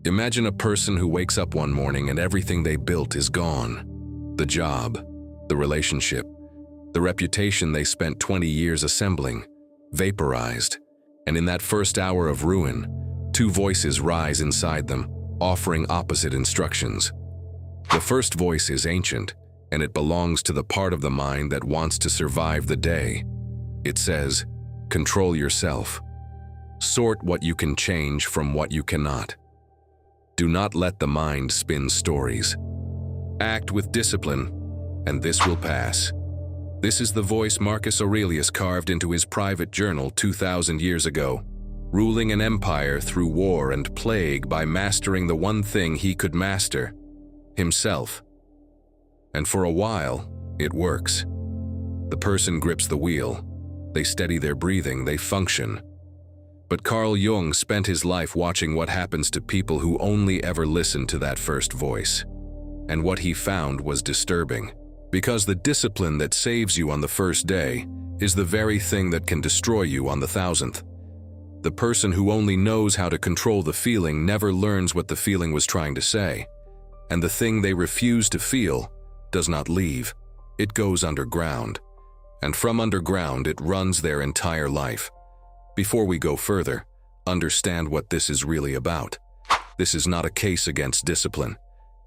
Imagine a person who wakes up one morning and everything they built is gone. The job, the relationship, the reputation they spent 20 years assembling, vaporized. And in that first hour of ruin, two voices rise inside them, offering opposite instructions. The first voice is ancient, and it belongs to the part of the mind that wants to survive the day. It says, control yourself. Sort what you can change from what you cannot. Do not let the mind spin stories. Act with discipline, and this will pass. This is the voice Marcus Aurelius carved into his private journal 2,000 years ago, ruling an empire through war and plague by mastering the one thing he could master, himself. And for a while, it works. The person grips the wheel. They steady their breathing, they function. But Carl Jung spent his life watching what happens to people who only ever listen to that first voice. And what he found was disturbing, because the discipline that saves you on the first day is the very thing that can destroy you on the 1000th. The person who only knows how to control the feeling never learns what the feeling was trying to say. And the thing they refuse to feel does not leave. It goes underground. And from underground, it runs their entire life. Before we go further, understand what this is really about. This is not a case against discipline,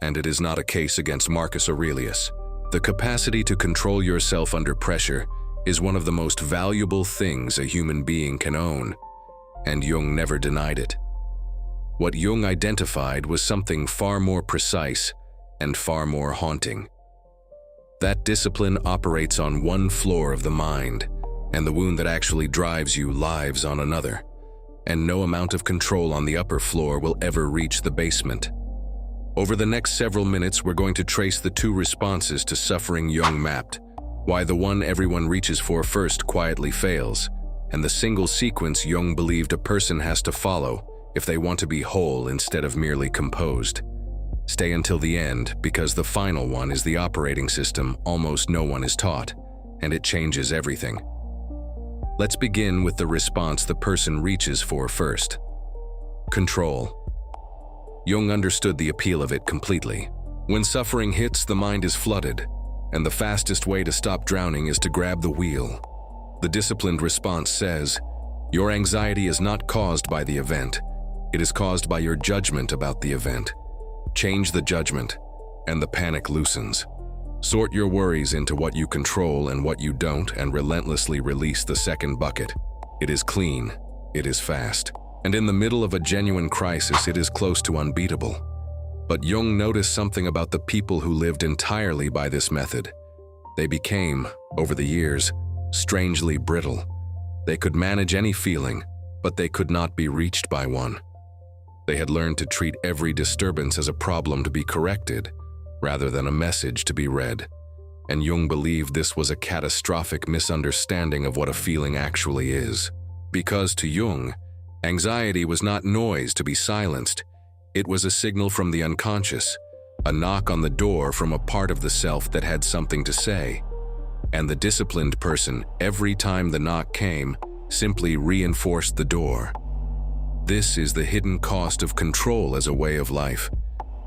and it is not a case against Marcus Aurelius. The capacity to control yourself under pressure is one of the most valuable things a human being can own, and Jung never denied it. What Jung identified was something far more precise and far more haunting. That discipline operates on one floor of the mind, and the wound that actually drives you lives on another, and no amount of control on the upper floor will ever reach the basement. Over the next several minutes, we're going to trace the two responses to suffering Jung mapped, why the one everyone reaches for first quietly fails, and the single sequence Jung believed a person has to follow if they want to be whole instead of merely composed. Stay until the end, because the final one is the operating system almost no one is taught, and it changes everything. Let's begin with the response the person reaches for first. Control. Jung understood the appeal of it completely. When suffering hits, the mind is flooded, and the fastest way to stop drowning is to grab the wheel. The disciplined response says, your anxiety is not caused by the event. It is caused by your judgment about the event. Change the judgment, and the panic loosens. Sort your worries into what you control and what you don't, and relentlessly release the second bucket. It is clean, it is fast, and in the middle of a genuine crisis, it is close to unbeatable. But Jung noticed something about the people who lived entirely by this method. They became, over the years, strangely brittle. They could manage any feeling, but they could not be reached by one. They had learned to treat every disturbance as a problem to be corrected, rather than a message to be read. And Jung believed this was a catastrophic misunderstanding of what a feeling actually is. Because to Jung, anxiety was not noise to be silenced. It was a signal from the unconscious, a knock on the door from a part of the self that had something to say. And the disciplined person, every time the knock came, simply reinforced the door. This is the hidden cost of control as a way of life.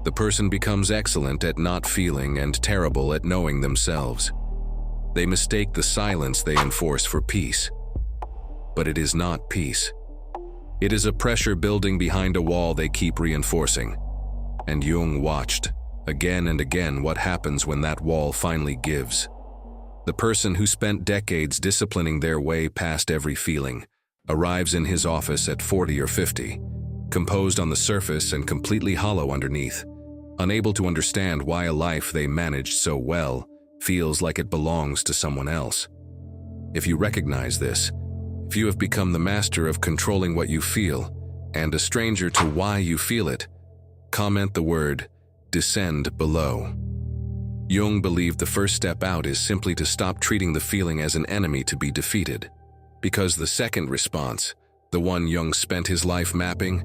The person becomes excellent at not feeling and terrible at knowing themselves. They mistake the silence they enforce for peace. But it is not peace. It is a pressure building behind a wall they keep reinforcing. And Jung watched, again and again, what happens when that wall finally gives. The person who spent decades disciplining their way past every feeling arrives in his office at 40 or 50, composed on the surface and completely hollow underneath, unable to understand why a life they managed so well feels like it belongs to someone else. If you recognize this, if you have become the master of controlling what you feel and a stranger to why you feel it, comment the word "descend" below. Jung believed the first step out is simply to stop treating the feeling as an enemy to be defeated. Because the second response, the one Jung spent his life mapping,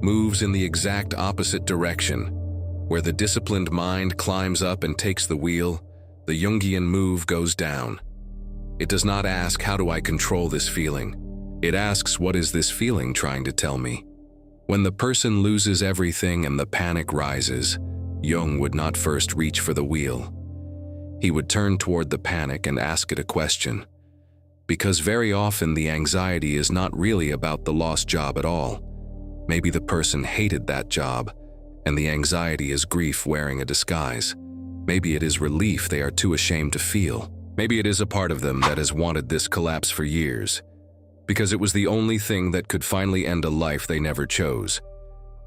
moves in the exact opposite direction. Where the disciplined mind climbs up and takes the wheel, the Jungian move goes down. It does not ask, how do I control this feeling? It asks, what is this feeling trying to tell me? When the person loses everything and the panic rises, Jung would not first reach for the wheel. He would turn toward the panic and ask it a question. Because very often the anxiety is not really about the lost job at all. Maybe the person hated that job, and the anxiety is grief wearing a disguise. Maybe it is relief they are too ashamed to feel. Maybe it is a part of them that has wanted this collapse for years, because it was the only thing that could finally end a life they never chose.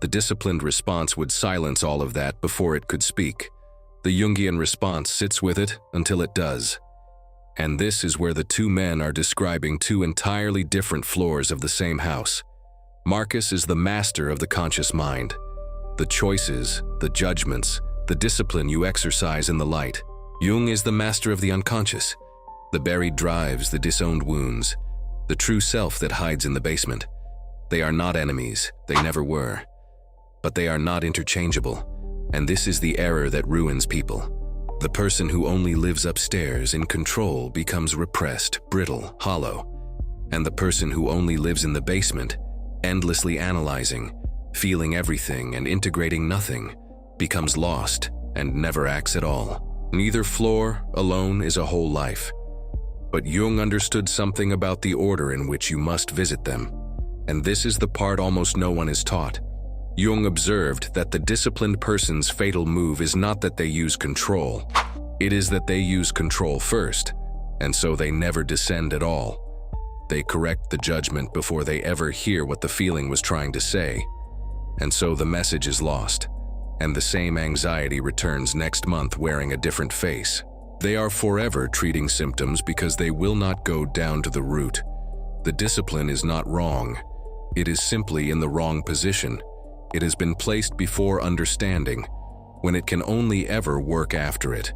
The disciplined response would silence all of that before it could speak. The Jungian response sits with it until it does. And this is where the two men are describing two entirely different floors of the same house. Marcus is the master of the conscious mind. The choices, the judgments, the discipline you exercise in the light. Jung is the master of the unconscious, the buried drives, the disowned wounds, the true self that hides in the basement. They are not enemies, they never were. But they are not interchangeable, and this is the error that ruins people. The person who only lives upstairs in control becomes repressed, brittle, hollow. And the person who only lives in the basement, endlessly analyzing, feeling everything and integrating nothing, becomes lost and never acts at all. Neither floor alone is a whole life. But Jung understood something about the order in which you must visit them. And this is the part almost no one is taught. Jung observed that the disciplined person's fatal move is not that they use control. It is that they use control first, and so they never descend at all. They correct the judgment before they ever hear what the feeling was trying to say. And so the message is lost, and the same anxiety returns next month wearing a different face. They are forever treating symptoms because they will not go down to the root. The discipline is not wrong. It is simply in the wrong position. It has been placed before understanding, when it can only ever work after it.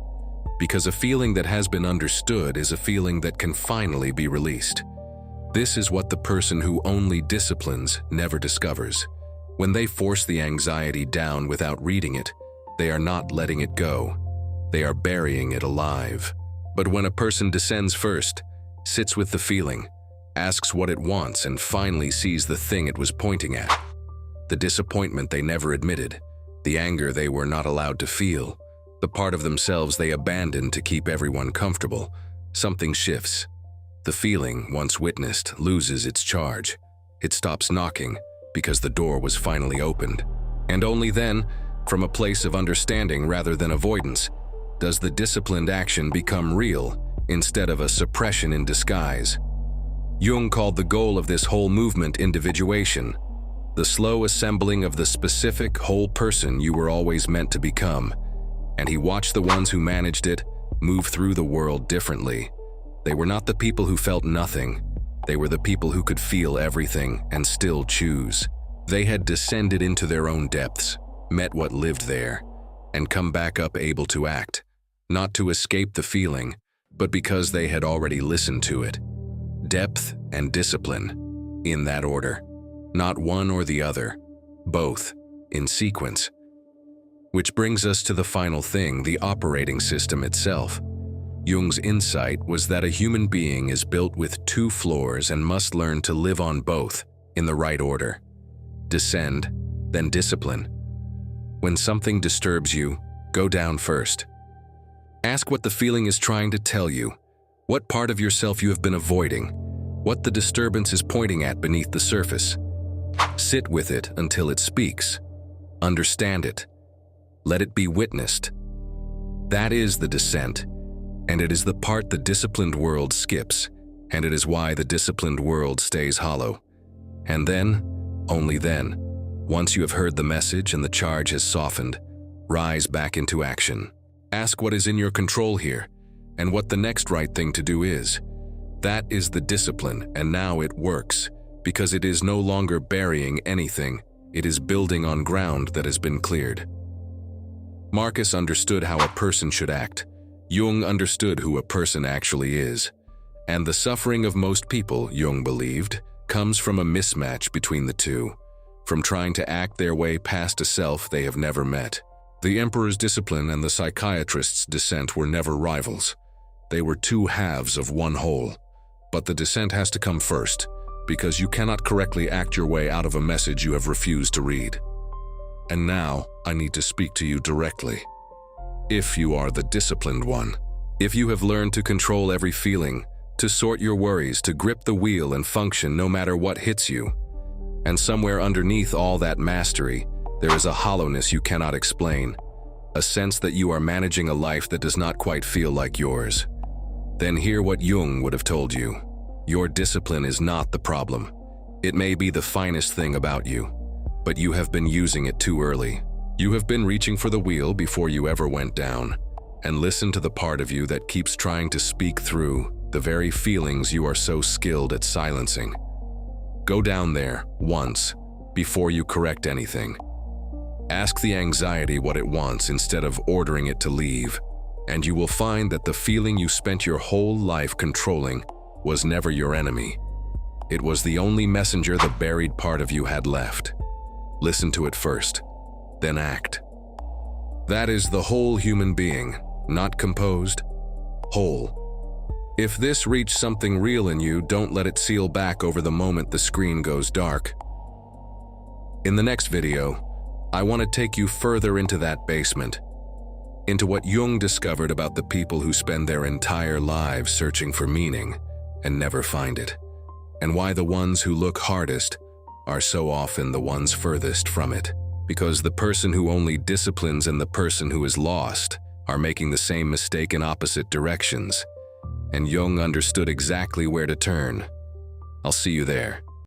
Because a feeling that has been understood is a feeling that can finally be released. This is what the person who only disciplines never discovers. When they force the anxiety down without reading it, they are not letting it go. They are burying it alive. But when a person descends first, sits with the feeling, asks what it wants, and finally sees the thing it was pointing at, the disappointment they never admitted, the anger they were not allowed to feel, the part of themselves they abandoned to keep everyone comfortable, something shifts. The feeling, once witnessed, loses its charge. It stops knocking because the door was finally opened. And only then, from a place of understanding rather than avoidance, does the disciplined action become real instead of a suppression in disguise. Jung called the goal of this whole movement individuation, the slow assembling of the specific whole person you were always meant to become, and he watched the ones who managed it move through the world differently. They were not the people who felt nothing. They were the people who could feel everything and still choose. They had descended into their own depths, met what lived there, and come back up able to act, not to escape the feeling, but because they had already listened to it. Depth and discipline, in that order. Not one or the other, both, in sequence. Which brings us to the final thing, the operating system itself. Jung's insight was that a human being is built with two floors and must learn to live on both, in the right order. Descend, then discipline. When something disturbs you, go down first. Ask what the feeling is trying to tell you, what part of yourself you have been avoiding, what the disturbance is pointing at beneath the surface. Sit with it until it speaks. Understand it. Let it be witnessed. That is the descent, and it is the part the disciplined world skips, and it is why the disciplined world stays hollow. And then, only then, once you have heard the message and the charge has softened, rise back into action. Ask what is in your control here, and what the next right thing to do is. That is the discipline, and now it works. Because it is no longer burying anything, it is building on ground that has been cleared. Marcus understood how a person should act. Jung understood who a person actually is. And the suffering of most people, Jung believed, comes from a mismatch between the two, from trying to act their way past a self they have never met. The emperor's discipline and the psychiatrist's descent were never rivals. They were two halves of one whole. But the descent has to come first. because you cannot correctly act your way out of a message you have refused to read. And now, I need to speak to you directly. If you are the disciplined one, if you have learned to control every feeling, to sort your worries, to grip the wheel and function no matter what hits you, and somewhere underneath all that mastery, there is a hollowness you cannot explain, a sense that you are managing a life that does not quite feel like yours, then hear what Jung would have told you. Your discipline is not the problem. It may be the finest thing about you, but you have been using it too early. You have been reaching for the wheel before you ever went down, and listen to the part of you that keeps trying to speak through the very feelings you are so skilled at silencing. Go down there once before you correct anything. Ask the anxiety what it wants instead of ordering it to leave, and you will find that the feeling you spent your whole life controlling was never your enemy. It was the only messenger the buried part of you had left. Listen to it first, then act. That is the whole human being, not composed, whole. If this reached something real in you, don't let it seal back over the moment the screen goes dark. In the next video, I want to take you further into that basement, into what Jung discovered about the people who spend their entire lives searching for meaning and never find it, and why the ones who look hardest are so often the ones furthest from it. Because the person who only disciplines and the person who is lost are making the same mistake in opposite directions, and Jung understood exactly where to turn. I'll see you there.